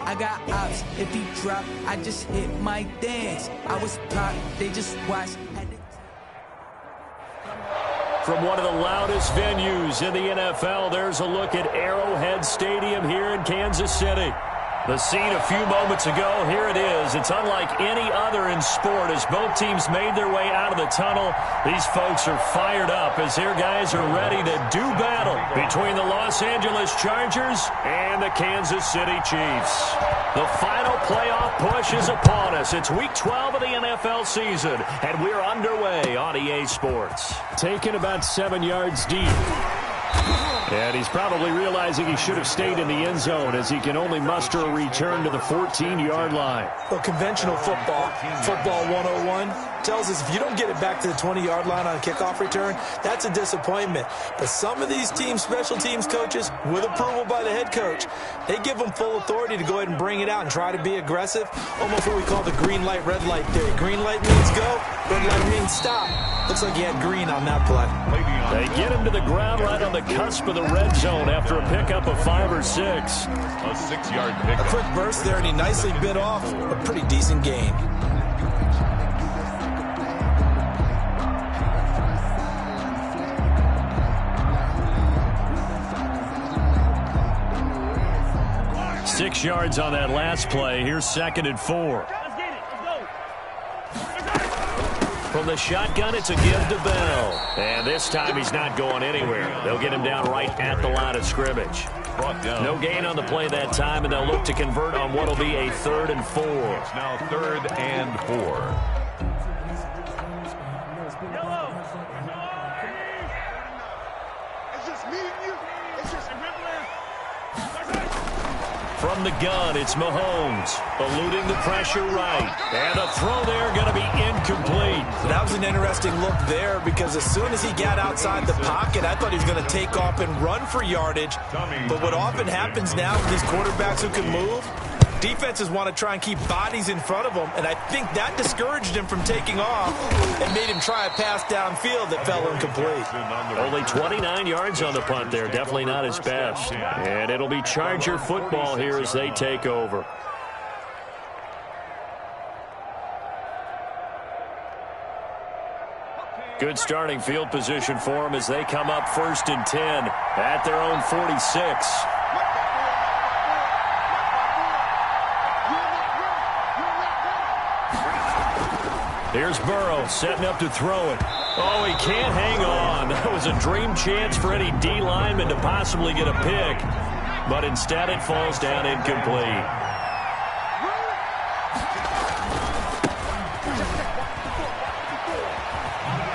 I got ops. If he drop, I just hit my dance. I was pop, they just watched. From one of the loudest venues in the NFL, there's a look at Arrowhead Stadium here in Kansas City. The scene a few moments ago, here it is. It's unlike any other in sport as both teams made their way out of the tunnel. These folks are fired up as their guys are ready to do battle between the Los Angeles Chargers and the Kansas City Chiefs. The final playoff push is upon us. It's Week 12 of the NFL season, and we're underway on EA Sports. Taken about 7 yards deep. And he's probably realizing he should have stayed in the end zone as he can only muster a return to the 14-yard line. Well, conventional football 101, tells us if you don't get it back to the 20-yard line on a kickoff return, that's a disappointment. But some of these teams, special teams coaches, with approval by the head coach, they give them full authority to go ahead and bring it out and try to be aggressive. Almost what we call the green light, red light theory. Green light means go, red light means stop. Looks like he had green on that play. They get him to the ground right on the cusp of the red zone after a pickup of 5 or 6. A 6-yard pickup. A quick burst there, and he nicely bit off a pretty decent gain. Six yards on that last play. Here's 2nd and 4. From the shotgun, it's a give to Bell. And this time he's not going anywhere. They'll get him down right at the line of scrimmage. No gain on the play that time, and they'll look to convert on what will be a 3rd and 4. It's now 3rd and 4. From the gun, it's Mahomes, eluding the pressure right. And a throw there going to be incomplete. That was an interesting look there because as soon as he got outside the pocket, I thought he was going to take off and run for yardage. But what often happens now with these quarterbacks who can move, defenses want to try and keep bodies in front of them, and I think that discouraged him from taking off and made him try a pass downfield that fell incomplete. Only 29 yards on the punt there. Definitely not his best. And it'll be Charger football here as they take over. Good starting field position for them as they come up 1st and 10 at their own 46. Here's Burrow setting up to throw it. Oh, he can't hang on. That was a dream chance for any D lineman to possibly get a pick. But instead it falls down incomplete.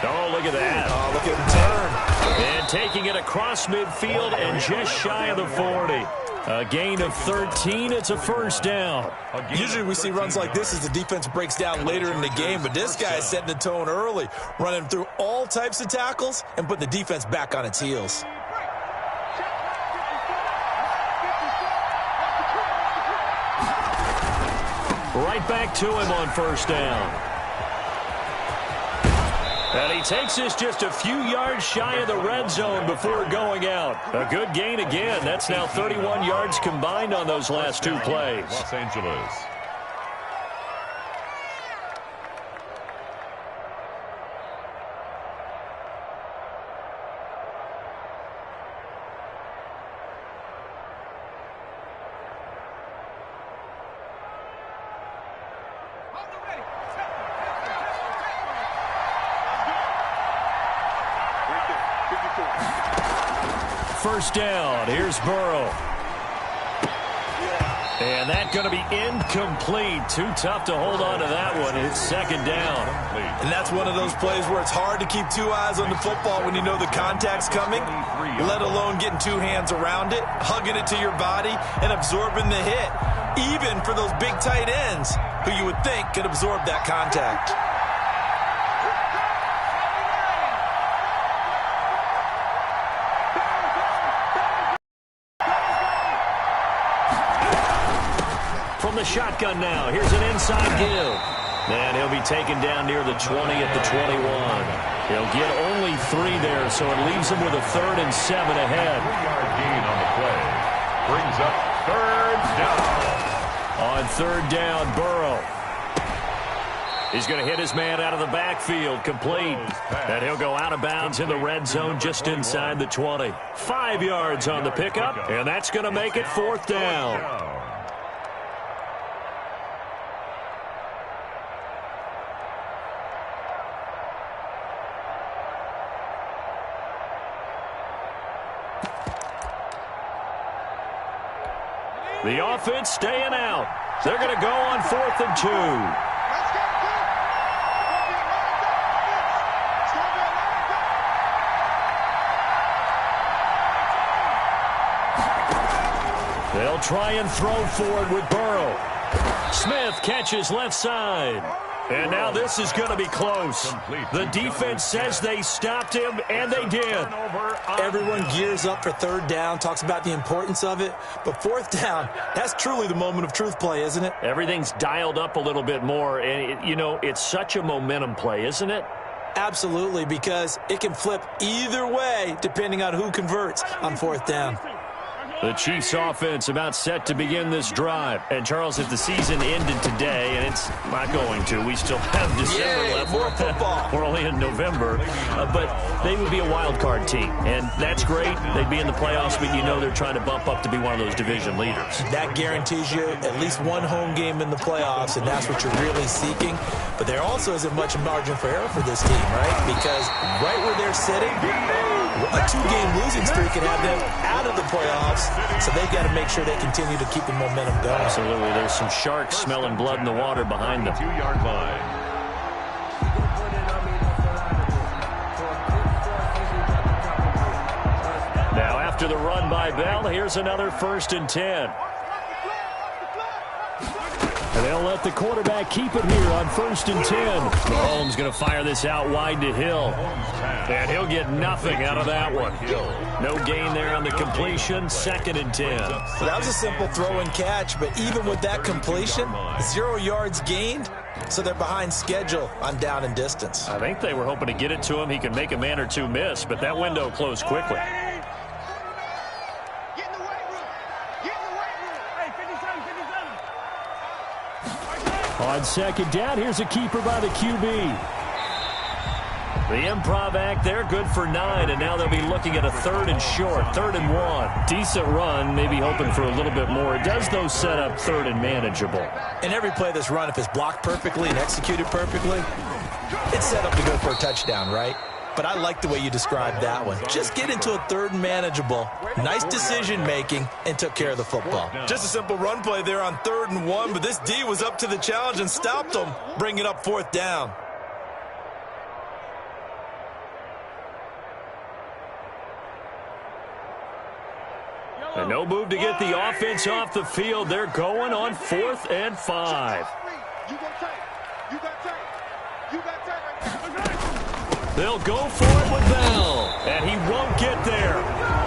Oh, look at that. Oh, look at him turn. And taking it across midfield and just shy of the 40. A gain of 13. It's a 1st down. Usually we see runs like this as the defense breaks down later in the game, but this guy is setting the tone early, running through all types of tackles and putting the defense back on its heels. Right back to him on 1st down. And he takes this just a few yards shy of the red zone before going out. A good gain again. That's now 31 yards combined on those last 2 plays. Los Angeles. First down. Here's Burrow. And that's going to be incomplete. Too tough to hold on to that one. It's 2nd down. And that's one of those plays where it's hard to keep 2 eyes on the football when you know the contact's coming, let alone getting 2 hands around it, hugging it to your body, and absorbing the hit, even for those big tight ends who you would think could absorb that contact. From the shotgun now, here's an inside give. And he'll be taken down near the 20 at the 21. He'll get only 3 there, so it leaves him with a 3rd and 7 ahead. 3-yard gain on the play. Brings up 3rd down. on third down, Burrow. He's going to hit his man out of the backfield, complete. And he'll go out of bounds in the red zone just inside the 20. 5 yards on the pickup, and that's going to make it fourth down. The offense staying out. They're going to go on 4th and 2. They'll try and throw forward with Burrow. Smith catches left side. And now this is going to be close. The defense says they stopped him, and they did. Everyone gears up for third down, talks about the importance of it. But fourth down, that's truly the moment of truth play, isn't it? Everything's dialed up a little bit more. And, it's such a momentum play, isn't it? Absolutely, because it can flip either way depending on who converts on fourth down. The Chiefs offense about set to begin this drive. And, Charles, if the season ended today, and it's not going to, we still have December left. More football. We're only in November. But they would be a wild card team. And that's great. They'd be in the playoffs, but they're trying to bump up to be one of those division leaders. That guarantees you at least one home game in the playoffs, and that's what you're really seeking. But there also isn't much margin for error for this team, right? Because right where they're sitting, a 2-game losing streak can have them out of the playoffs. So they've got to make sure they continue to keep the momentum going. Absolutely. There's some sharks smelling blood in the water behind them. 2-yard line. Now after the run by Bell, here's another 1st and 10. And they'll let the quarterback keep it here on 1st and 10. Mahomes going to fire this out wide to Hill. And he'll get nothing out of that one. No gain there on the completion. 2nd and 10. So that was a simple throw and catch, but even with that completion, 0 yards gained, so they're behind schedule on down and distance. I think they were hoping to get it to him. He could make a man or two miss, but that window closed quickly. On 2nd down, here's a keeper by the QB. The improv act there, good for 9, and now they'll be looking at a 3rd and short, 3rd and 1. Decent run, maybe hoping for a little bit more. It does, though, set up 3rd and manageable. And every play that's run, if it's blocked perfectly and executed perfectly, it's set up to go for a touchdown, right? But I like the way you described that one. Just get into a 3rd and manageable, nice decision-making, and took care of the football. Just a simple run play there on 3rd and 1, but this D was up to the challenge and stopped them, bringing up 4th down. And no move to get the offense off the field. They're going on 4th and 5. They'll go for it with Bell, and he won't get there.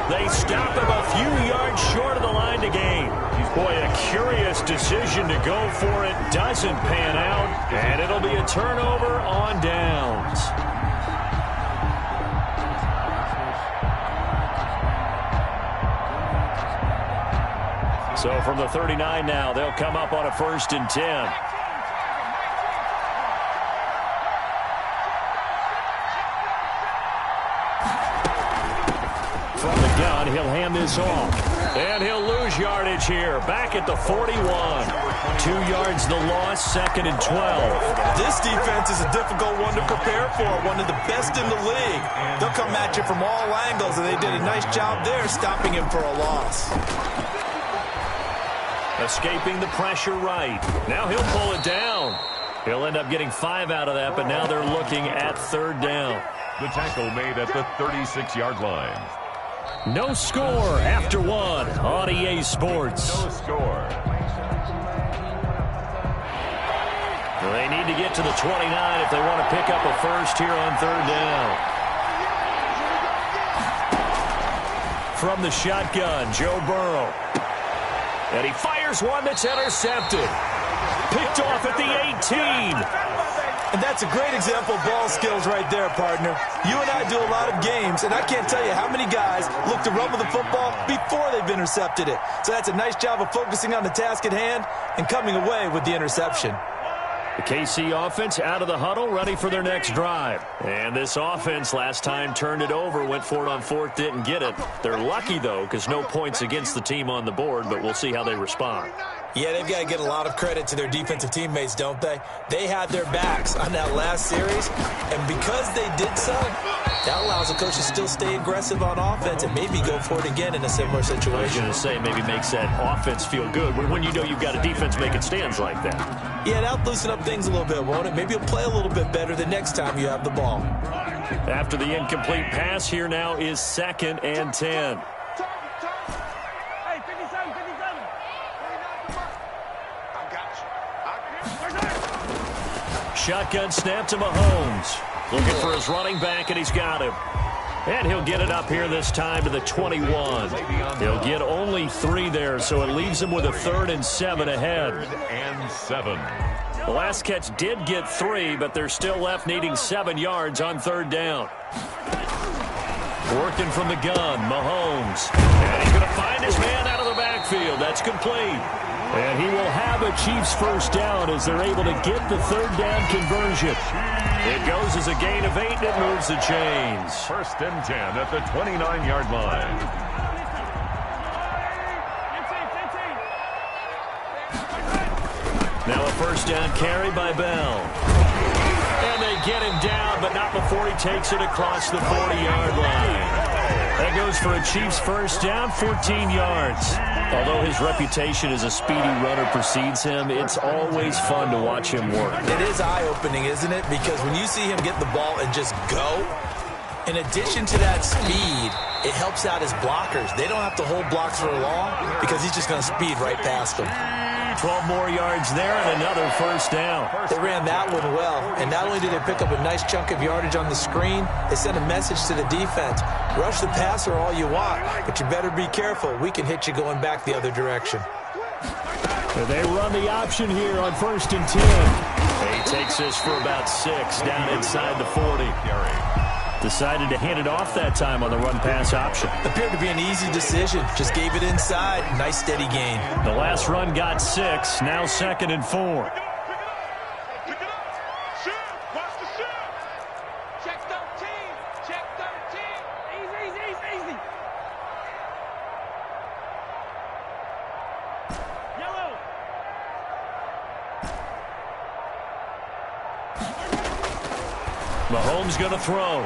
They stop him a few yards short of the line to gain. Boy, a curious decision to go for it. Doesn't pan out, and it'll be a turnover on downs. So from the 39 now, they'll come up on a 1st and 10. From the gun, he'll hand this off. And he'll lose yardage here. Back at the 41. 2 yards the loss, 2nd and 12. This defense is a difficult one to prepare for, one of the best in the league. They'll come at you from all angles, and they did a nice job there stopping him for a loss. Escaping the pressure right. Now he'll pull it down. He'll end up getting 5 out of that, but now they're looking at 3rd down. The tackle made at the 36-yard line. No score after 1 on EA Sports. No score. They need to get to the 29 if they want to pick up a first here on 3rd down. From the shotgun, Joe Burrow. And he fires one that's intercepted. Picked off at the 18. And that's a great example of ball skills right there, partner. You and I do a lot of games, and I can't tell you how many guys look to run with the football before they've intercepted it. So that's a nice job of focusing on the task at hand and coming away with the interception. The KC offense out of the huddle, ready for their next drive. And this offense last time turned it over, went for it on fourth, didn't get it. They're lucky, though, because no points against the team on the board, but we'll see how they respond. Yeah, they've got to get a lot of credit to their defensive teammates, don't they? They had their backs on that last series, and because they did so, that allows the coach to still stay aggressive on offense and maybe go for it again in a similar situation. I was going to say, maybe makes that offense feel good when you know you've got a defense making stands like that. Yeah, that'll loosen up things a little bit, won't it? Maybe you'll play a little bit better the next time you have the ball. After the incomplete pass, here now is 2nd and 10. Shotgun snap to Mahomes. Looking for his running back, and he's got him. And he'll get it up here this time to the 21. He'll get only 3 there, so it leaves him with a 3rd and 7 ahead. 3rd and 7. The last catch did get 3, but they're still left needing 7 yards on 3rd down. Working from the gun, Mahomes. And he's going to find his man out of the backfield. That's complete. And he will have a Chiefs first down as they're able to get the 3rd down conversion. It goes as a gain of 8, and it moves the chains. 1st and 10 at the 29-yard line. Now a first down carry by Bell. And they get him down, but not before he takes it across the 40-yard line. That goes for a Chiefs first down, 14 yards. Although his reputation as a speedy runner precedes him, it's always fun to watch him work. It is eye-opening, isn't it? Because when you see him get the ball and just go, in addition to that speed, it helps out his blockers. They don't have to hold blocks for long because he's just going to speed right past them. 12 more yards there and another first down. They ran that one well, and not only did they pick up a nice chunk of yardage on the screen, they sent a message to the defense. Rush the passer all you want, but you better be careful. We can hit you going back the other direction. They run the option here on 1st and 10. He takes this for about 6 down inside the 40. Decided to hand it off that time on the run-pass option. Appeared to be an easy decision. Just gave it inside. Nice steady gain. The last run got 6. Now 2nd and 4. Check 13. Check 13. Easy. Yellow. Mahomes going to throw.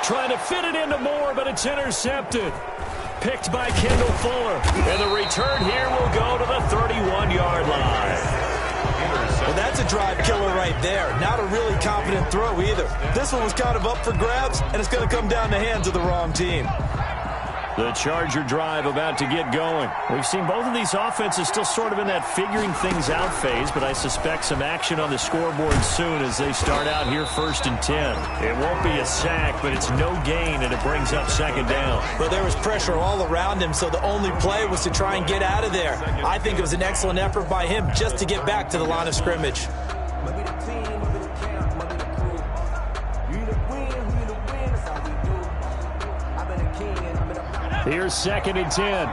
Trying to fit it into Moore, but it's intercepted. Picked by Kendall Fuller. And the return here will go to the 31-yard line. Well, that's a drive killer right there. Not a really confident throw either. This one was kind of up for grabs, and it's going to come down the hands of the wrong team. The Charger drive about to get going. We've seen both of these offenses still sort of in that figuring things out phase, but I suspect some action on the scoreboard soon as they start out here 1st and 10. It won't be a sack, but it's no gain, and it brings up 2nd down. Well, there was pressure all around him, so the only play was to try and get out of there. I think it was an excellent effort by him just to get back to the line of scrimmage. Here's 2nd and 10.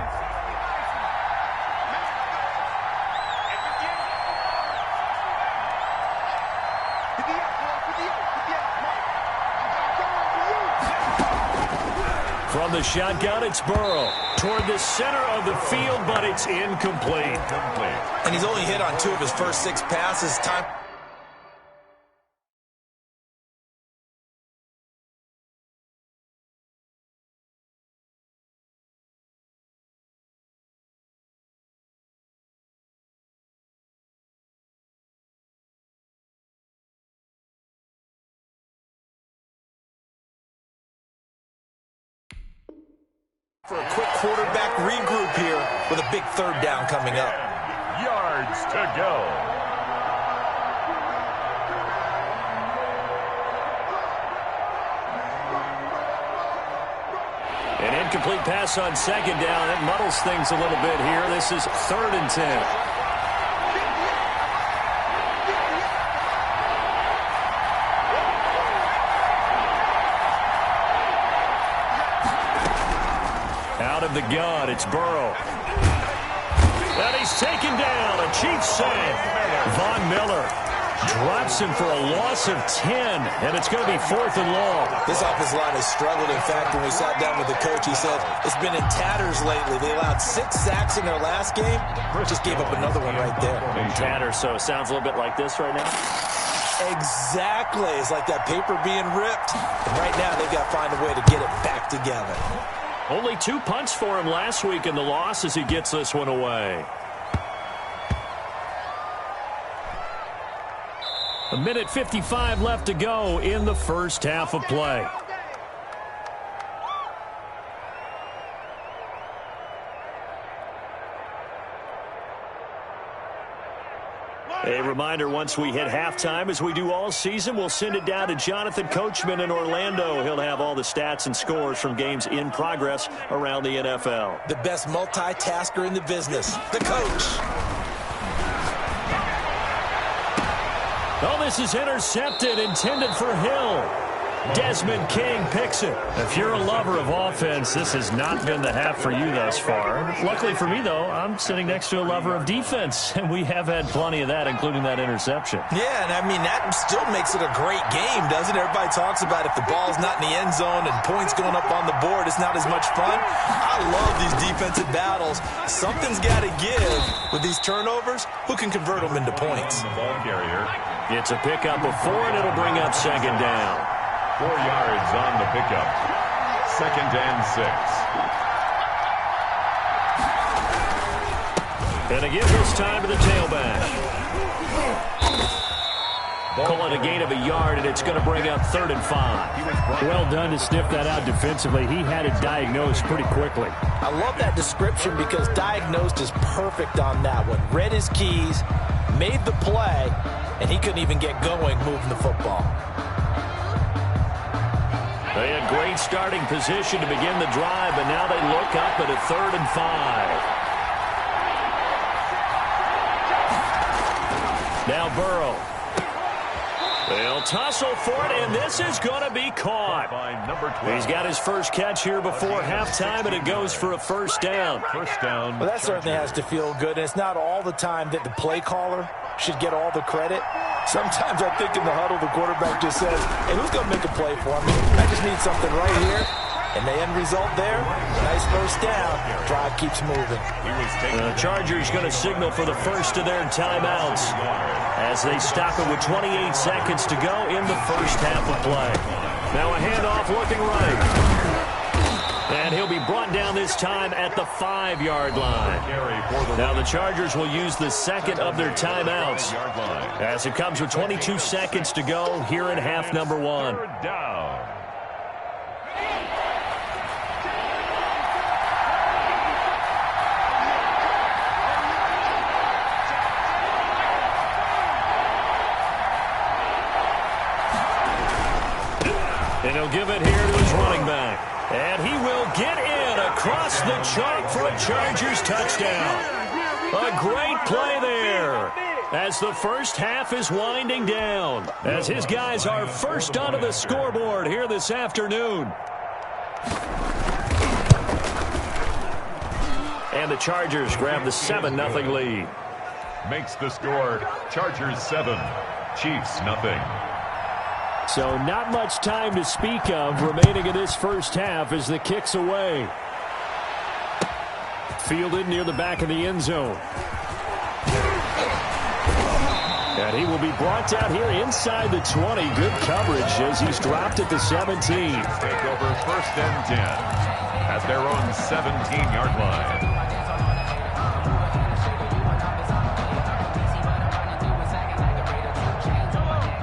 From the shotgun, it's Burrow. Toward the center of the field, but it's incomplete. And he's only hit on 2 of his first 6 passes. Time. For a quick quarterback regroup here with a big 3rd down coming up. Yards to go. An incomplete pass on 2nd down. It muddles things a little bit here. This is 3rd and 10. of the gun. It's Burrow. And he's taken down. A Chiefs save. Von Miller drops him for a loss of 10, and it's going to be 4th and long. This offensive line has struggled. In fact, when we sat down with the coach, he said it's been in tatters lately. They allowed 6 sacks in their last game. Just gave up another one right there. In tatters, so it sounds a little bit like this right now. Exactly. It's like that paper being ripped. And right now, they've got to find a way to get it back together. Only 2 punts for him last week in the loss as he gets this one away. A minute 55 left to go in the first half of play. A reminder, once we hit halftime, as we do all season, we'll send it down to Jonathan Coachman in Orlando. He'll have all the stats and scores from games in progress around the NFL. The best multitasker in the business, the coach. Oh, this is intercepted, intended for Hill. Desmond King picks it. If you're a lover of offense, this has not been the half for you thus far. Luckily for me, though, I'm sitting next to a lover of defense, and we have had plenty of that, including that interception. Yeah, and I mean, that still makes it a great game, doesn't it? Everybody talks about if the ball's not in the end zone and points going up on the board, it's not as much fun. I love these defensive battles. Something's got to give with these turnovers. Who can convert them into points? The ball carrier. It's a pickup of 4, and it'll bring up 2nd down. 4 yards on the pickup. 2nd and 6. And again this time to the tailback. Call it a gain of a yard, and it's going to bring up 3rd and 5. Well done to sniff that out defensively. He had it diagnosed pretty quickly. I love that description because diagnosed is perfect on that one. Read his keys, made the play, and he couldn't even get going moving the football. They had great starting position to begin the drive, but now they look up at a 3rd and 5. Now Burrow. They'll tussle for it, and this is going to be caught. He's got his first catch here before halftime, and it goes for a 1st down. 1st down. Well, that certainly has to feel good, and it's not all the time that the play caller should get all the credit. Sometimes I think in the huddle, the quarterback just says, hey, who's going to make a play for me? I just need something right here. And the end result there, nice 1st down. Drive keeps moving. The Chargers going to signal for the first of their timeouts as they stop it with 28 seconds to go in the first half of play. Now a handoff looking right. And he'll be brought down this time at the 5-yard line. Now the Chargers will use the 2nd of their timeouts as it comes with 22 seconds to go here in half number 1. Down. And he'll give it here to his running back. And he will get in across the chalk for a Chargers touchdown. A great play there as the first half is winding down, as his guys are first onto the scoreboard here this afternoon. And the Chargers grab the 7-0 lead. Makes the score Chargers 7, Chiefs 0. So not much time to speak of remaining in this first half as the kick's away. Fielded near the back of the end zone. And he will be brought down here inside the 20. Good coverage as he's dropped at the 17. Take over 1st and 10 at their own 17-yard line.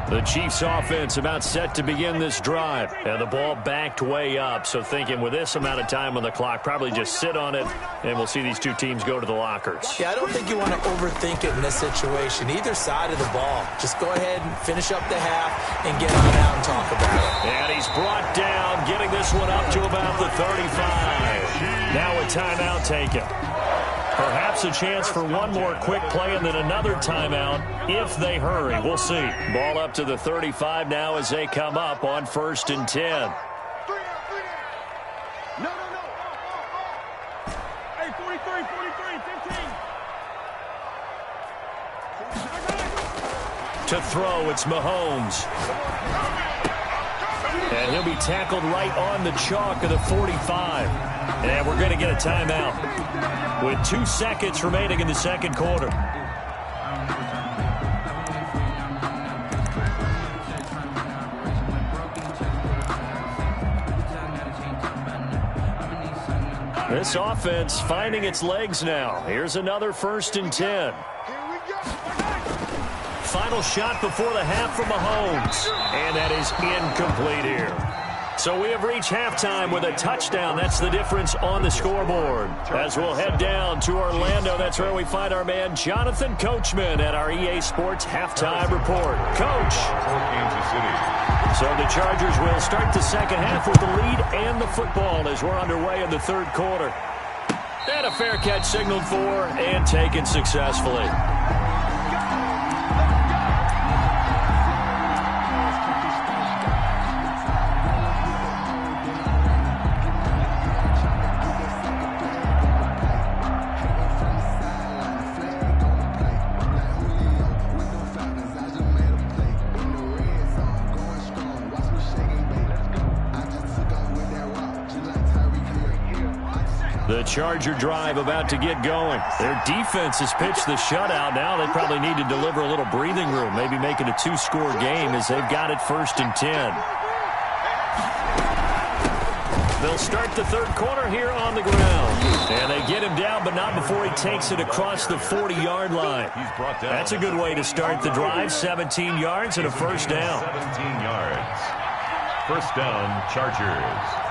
The Chiefs offense about set to begin this drive. And the ball backed way up. So thinking with this amount of time on the clock, probably just sit on it, and we'll see these two teams go to the lockers. Yeah, I don't think you want to overthink it in this situation. Either side of the ball. Just go ahead and finish up the half and get on out and talk about it. And he's brought down, getting this one up to about the 35. Now a timeout taken. Perhaps a chance for one more quick play and then another timeout if they hurry. We'll see. Ball up to the 35 now as they come up on 1st and 10. To throw, it's Mahomes. And he'll be tackled right on the chalk of the 45. And we're going to get a timeout with 2 seconds remaining in the second quarter. This offense finding its legs now. Here's another 1st and 10. Final shot before the half from Mahomes. And that is incomplete here. So we have reached halftime with a touchdown. That's the difference on the scoreboard. As we'll head down to Orlando, that's where we find our man Jonathan Coachman at our EA Sports Halftime Report. Coach. Kansas City. So the Chargers will start the second half with the lead and the football as we're underway in the third quarter. And a fair catch signaled for and taken successfully. The Charger drive about to get going. Their defense has pitched the shutout. Now they probably need to deliver a little breathing room, maybe make it a 2-score game as they've got it 1st and 10. They'll start the third quarter here on the ground. And they get him down, but not before he takes it across the 40-yard line. That's a good way to start the drive. 17 yards and a first down. 17 yards. First down, Chargers.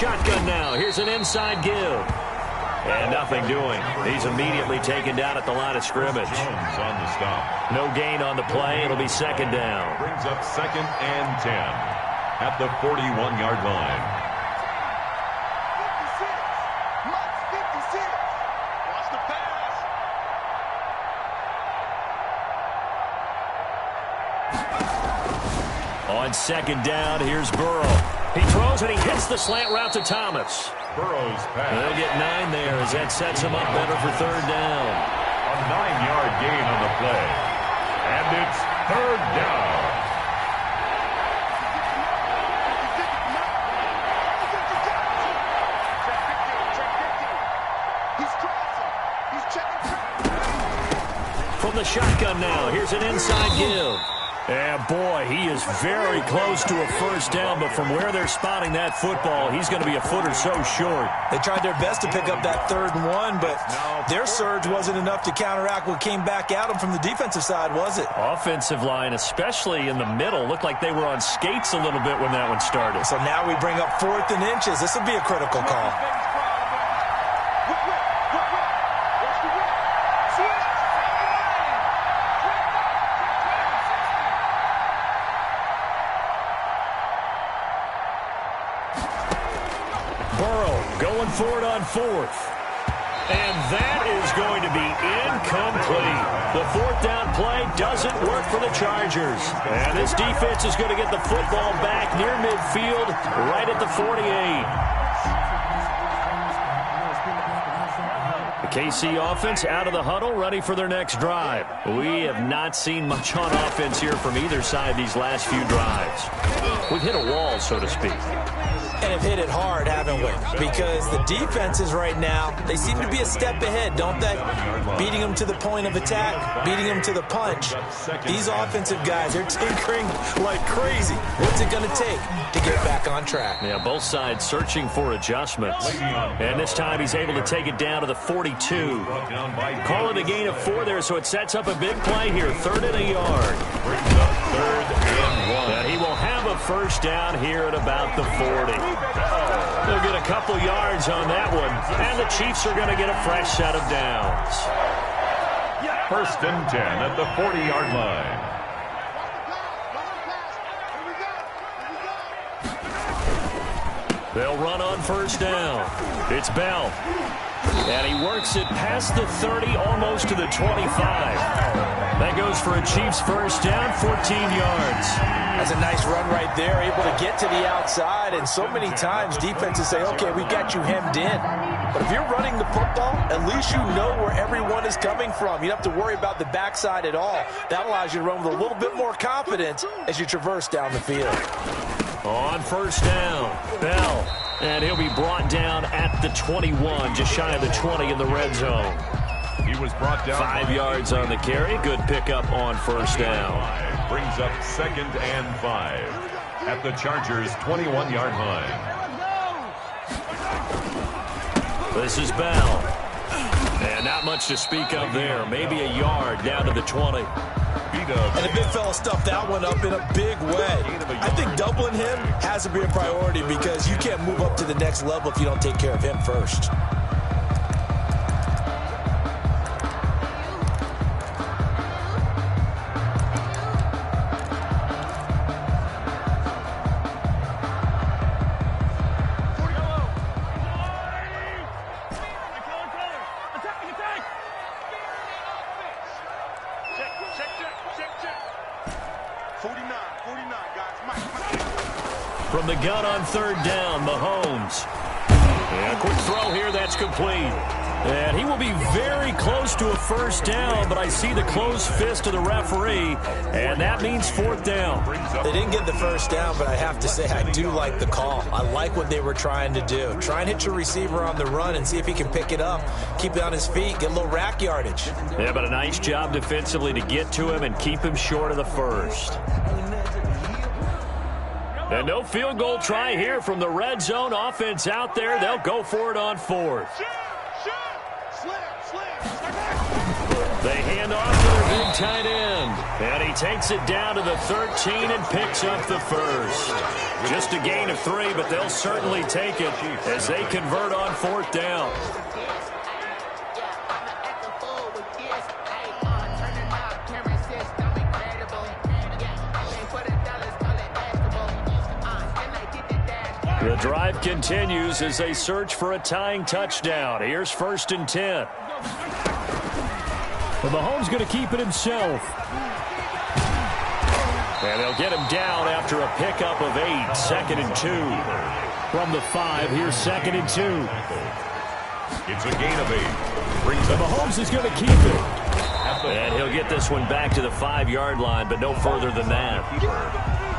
Shotgun now. Here's an inside give. And nothing doing. He's immediately taken down at the line of scrimmage. Jones on the stop. No gain on the play. It'll be second down. Brings up 2nd and 10 at the 41-yard line. 56. Watch the pass. On second down, here's Burrow. He throws and he hits the slant route to Thomas. Burrow's pass. They'll get 9 there as that sets him up better for third down. A 9-yard gain on the play. And it's third down. From the shotgun now, here's an inside give. And boy, he is very close to a first down, but from where they're spotting that football, he's going to be a foot or so short. They tried their best to pick up that 3rd and 1, but their surge wasn't enough to counteract what came back at them from the defensive side, was it? Offensive line, especially in the middle, looked like they were on skates a little bit when that one started. So now we bring up 4th and inches. This will be a critical call. Forward on 4th. And that is going to be incomplete. The 4th down play doesn't work for the Chargers. And this defense is going to get the football back near midfield, right at the 48. The KC offense out of the huddle, ready for their next drive. We have not seen much on offense here from either side these last few drives. We've hit a wall, so to speak. And have hit it hard, haven't we? Because the defenses right now, they seem to be a step ahead, don't they? Beating them to the point of attack, beating them to the punch. These offensive guys, they're tinkering like crazy. What's it going to take to get back on track? Yeah, both sides searching for adjustments. And this time he's able to take it down to the 42. Call it a gain of 4 there, so it sets up a big play here. 3rd and a yard. Brings up 3rd and 1. And he will have a first down here at about the 40. They'll get a couple yards on that one, and the Chiefs are going to get a fresh set of downs. 1st and 10 at the 40-yard line. They'll run on first down. It's Bell. And he works it past the 30, almost to the 25. That goes for a Chiefs first down, 14 yards. That's a nice run right there, able to get to the outside. And so many times defenses say, okay, we got you hemmed in. But if you're running the football, at least you know where everyone is coming from. You don't have to worry about the backside at all. That allows you to run with a little bit more confidence as you traverse down the field. On first down, Bell. And he'll be brought down at the 21, just shy of the 20 in the red zone. He was brought down 5 yards on the carry. Good pickup on first down. Brings up 2nd and 5 at the Chargers' 21-yard line. This is Bell. And not much to speak of there. Maybe a yard down to the 20. And the big fella stuffed that one up in a big way. I think doubling him has to be a priority because you can't move up to the next level if you don't take care of him first. From the gun on third down, Mahomes. And a quick throw here, that's complete. And he will be very close to a first down, but I see the closed fist of the referee, and that means fourth down. They didn't get the first down, but I have to say I do like the call. I like what they were trying to do. Try and hit your receiver on the run and see if he can pick it up, keep it on his feet, get a little rack yardage. Yeah, but a nice job defensively to get to him and keep him short of the first. And no field goal try here from the red zone. Offense out there. They'll go for it on fourth. They hand off to their big tight end. And he takes it down to the 13 and picks up the first. Just a gain of 3, but they'll certainly take it as they convert on fourth down. The drive continues as they search for a tying touchdown. Here's 1st and 10. But Mahomes going to keep it himself. And they'll get him down after a pickup of 8. 2nd and 2. From the 5, here's 2nd and 2. It's a gain of 8. Brings up Mahomes is going to keep it. And he'll get this one back to the 5-yard line, but no further than that.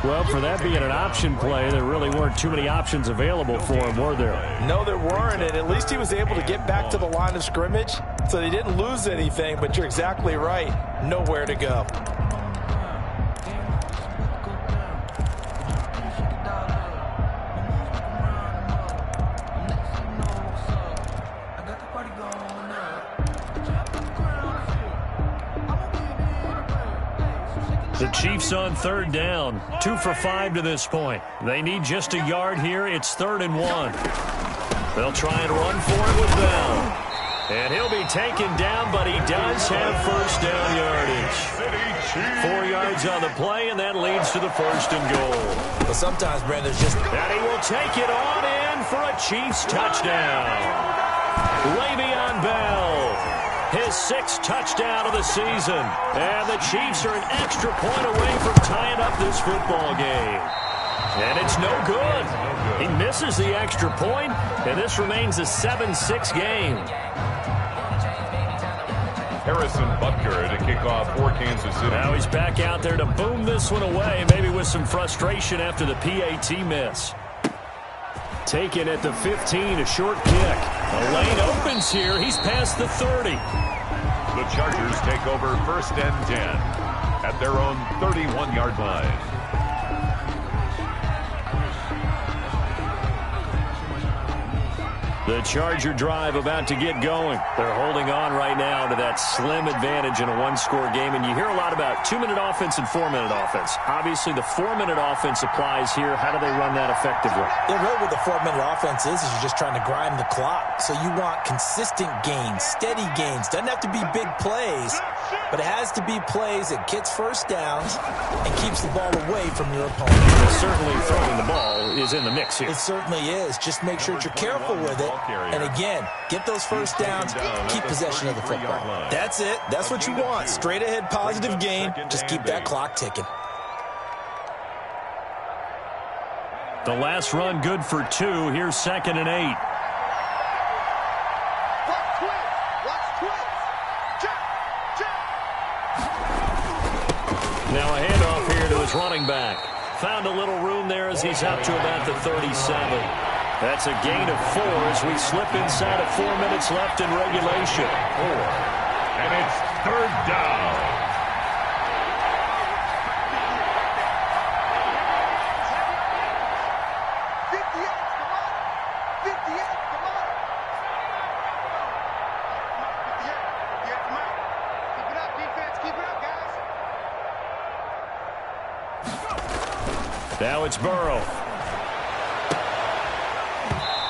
Well, for that being an option play, there really weren't too many options available for him, were there? No, there weren't, and at least he was able to get back to the line of scrimmage, so they didn't lose anything, but you're exactly right. Nowhere to go. The Chiefs on third down. 2 for 5 to this point. They need just a yard here. It's 3rd and 1. They'll try and run for it with Bell. And he'll be taken down, but he does have first down yardage. 4 yards on the play, and that leads to the 1st and goal. But sometimes, Brandon, there's just... And he will take it on in for a Chiefs touchdown. Le'Veon Bell. His 6th touchdown of the season. And the Chiefs are an extra point away from tying up this football game. And it's no good. He misses the extra point, and this remains a 7-6 game. Harrison Butker to kick off for Kansas City. Now he's back out there to boom this one away, maybe with some frustration after the PAT miss. Taken at the 15, a short kick. The lane opens here. He's past the 30. The Chargers take over 1st and 10 at their own 31-yard line. The Charger drive about to get going. They're holding on right now to that slim advantage in a one-score game. And you hear a lot about 2-minute offense and 4-minute offense. Obviously, the 4-minute offense applies here. How do they run that effectively? Yeah, really what the 4-minute offense is you're just trying to grind the clock. So you want consistent gains, steady gains. Doesn't have to be big plays, but it has to be plays that gets first downs and keeps the ball away from your opponent. Certainly throwing the ball is in the mix here. It certainly is. Just make sure that you're careful with it And again, get those first downs, keep possession of the football. That's it. That's what you want. Straight ahead, positive gain. Just keep that clock ticking. The last run good for 2. Here's 2nd and 8. Now a handoff here to his running back. Found a little room there as he's up to about the 37. That's a gain of 4 as we slip inside of 4 minutes left in regulation. 4. And it's 3rd down. Now it's Burrow.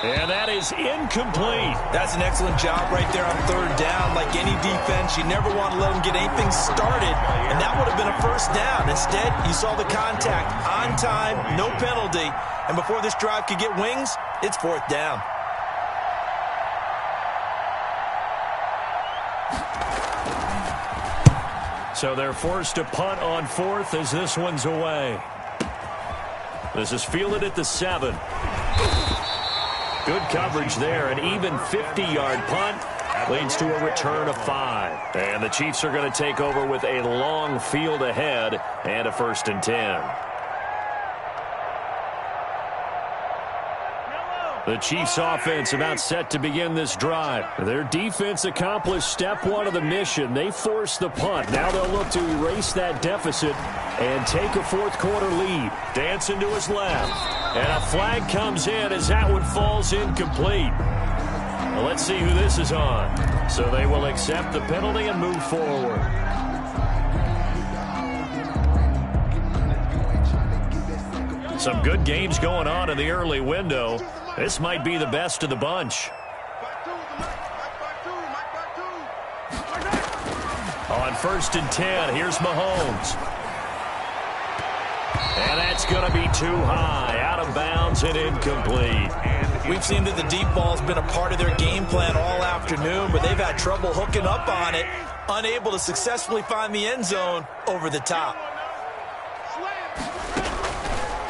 And that is incomplete. That's an excellent job right there on 3rd down. Like any defense, you never want to let them get anything started, and that would have been a 1st down. Instead, you saw the contact on time, no penalty, and before this drive could get wings, it's 4th down. So they're forced to punt on 4th as this one's away. This is fielded at the 7. Good coverage there. An even 50-yard punt leads to a return of 5. And the Chiefs are going to take over with a long field ahead and a 1st and 10. The Chiefs offense about set to begin this drive. Their defense accomplished step 1 of the mission. They forced the punt. Now they'll look to erase that deficit and take a 4th quarter lead. Dancing to his left. And a flag comes in as that one falls incomplete. Well, let's see who this is on. So they will accept the penalty and move forward. Some good games going on in the early window. This might be the best of the bunch. On 1st and 10, here's Mahomes. And that's going to be too high, out of bounds and incomplete. We've seen that the deep ball's been a part of their game plan all afternoon, but they've had trouble hooking up on it, unable to successfully find the end zone over the top.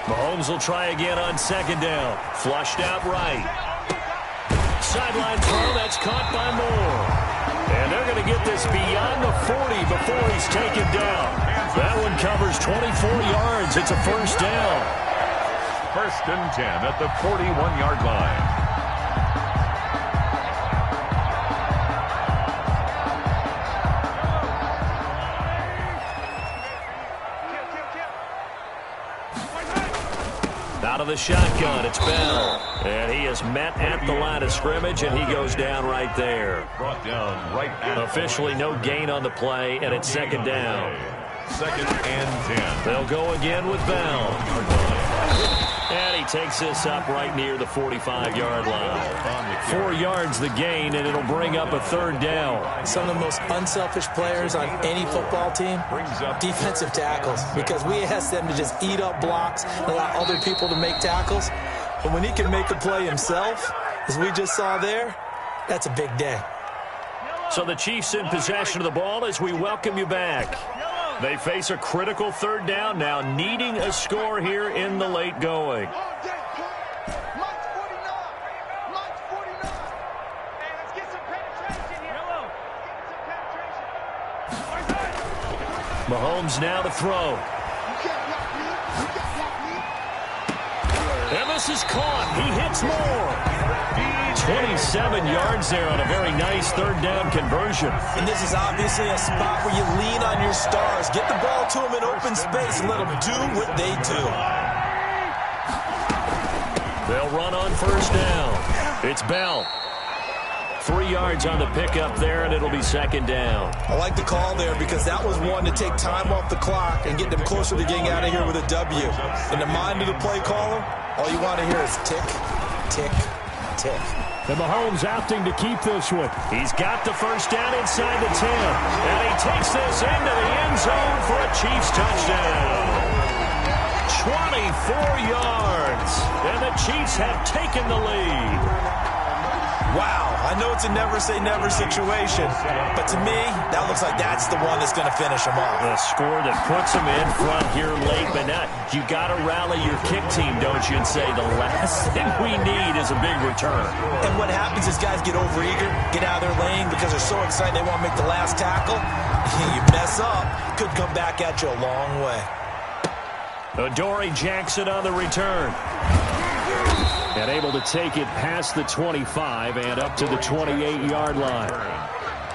Mahomes will try again on 2nd down. Flushed out right. Sideline throw, that's caught by Moore. And they're going to get this beyond the 40 before he's taken down. That one covers 24 yards. It's a 1st down. 1st and 10 at the 41-yard line. Out of the shotgun, it's Bell. And he is met at the line of scrimmage, and he goes down right there. Brought down right at officially no gain on the play, and it's 2nd down. 2nd and 10. They'll go again with Bell. And he takes this up right near the 45-yard line. 4 yards the gain, and it'll bring up a 3rd down. Some of the most unselfish players on any football team, defensive tackles, because we ask them to just eat up blocks and allow other people to make tackles. But when he can make a play himself, as we just saw there, that's a big day. So the Chiefs in possession of the ball as we welcome you back. They face a critical 3rd down now, needing a score here in the late going. Mahomes now to throw. And this is caught. He hits more. 27 yards there on a very nice 3rd down conversion. And this is obviously a spot where you lean on your stars. Get the ball to them in open space and let them do what they do. They'll run on 1st down. It's Bell. 3 yards on the pickup there, and it'll be 2nd down. I like the call there because that was one to take time off the clock and get them closer to getting out of here with a W. In the mind of the play caller, all you want to hear is tick, tick, tick. And Mahomes opting to keep this one. He's got the 1st down inside the 10. And he takes this into the end zone for a Chiefs touchdown. 24 yards. And the Chiefs have taken the lead. Wow, I know it's a never-say-never situation, but to me, that looks like that's the one that's going to finish them off. The score that puts them in front here late, but not. You got to rally your kick team, don't you, and say the last thing we need is a big return. And what happens is guys get overeager, get out of their lane because they're so excited they want to make the last tackle. You mess up, could come back at you a long way. Adoree Jackson on the return. And able to take it past the 25 and up to the 28-yard line.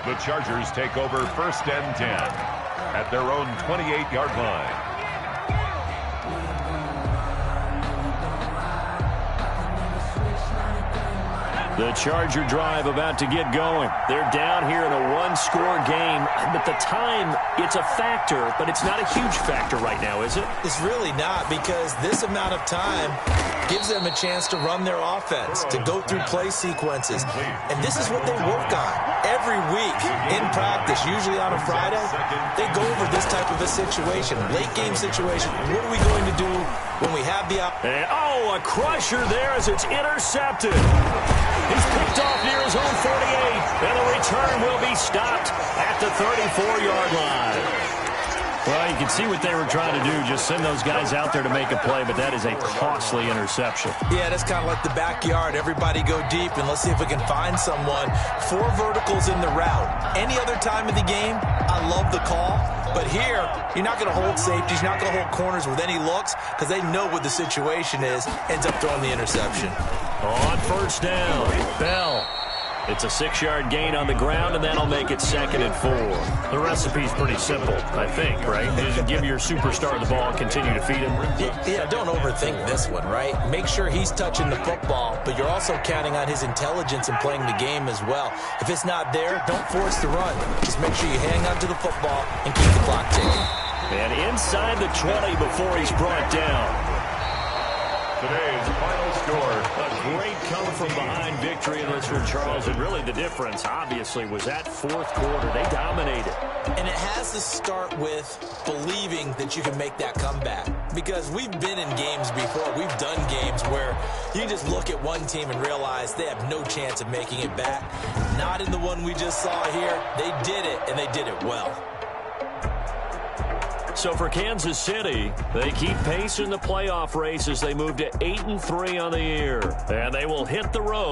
The Chargers take over first and 10 at their own 28-yard line. The Charger drive about to get going. They're down here in a one-score game, but the time, it's a factor, but it's not a huge factor right now, is it? It's really not, because this amount of time gives them a chance to run their offense, to go through play sequences. And this is what they work on every week in practice, usually on a Friday. They go over this type of a situation, late-game situation. What are we going to do when we have the and, a crusher there as it's intercepted. He's picked off near his own 48, and the return will be stopped at the 34-yard line. Well, you can see what they were trying to do, just send those guys out there to make a play, but that is a costly interception. Yeah, that's kind of like the backyard. Everybody go deep, and let's see if we can find someone. 4 verticals in the route. Any other time of the game, I love the call. But here, you're not going to hold safeties, you're not going to hold corners with any looks because they know what the situation is, ends up throwing the interception. On first down, Bell. It's a 6-yard gain on the ground, and that'll make it 2nd and 4. The recipe's pretty simple, I think, right? Just give your superstar the ball, continue to feed him. Yeah, don't overthink this one, right? Make sure he's touching the football, but you're also counting on his intelligence in playing the game as well. If it's not there, don't force the run. Just make sure you hang on to the football and keep the clock ticking. And inside the 20 before he's brought down. Today's final score. A great come-from-behind victory in this one, Charles. And really the difference, obviously, was that fourth quarter. They dominated. And it has to start with believing that you can make that comeback. Because we've been in games before. We've done games where you just look at one team and realize they have no chance of making it back. Not in the one we just saw here. They did it, and they did it well. So for Kansas City, they keep pace in the playoff race as they move to 8-3 on the year. And they will hit the road.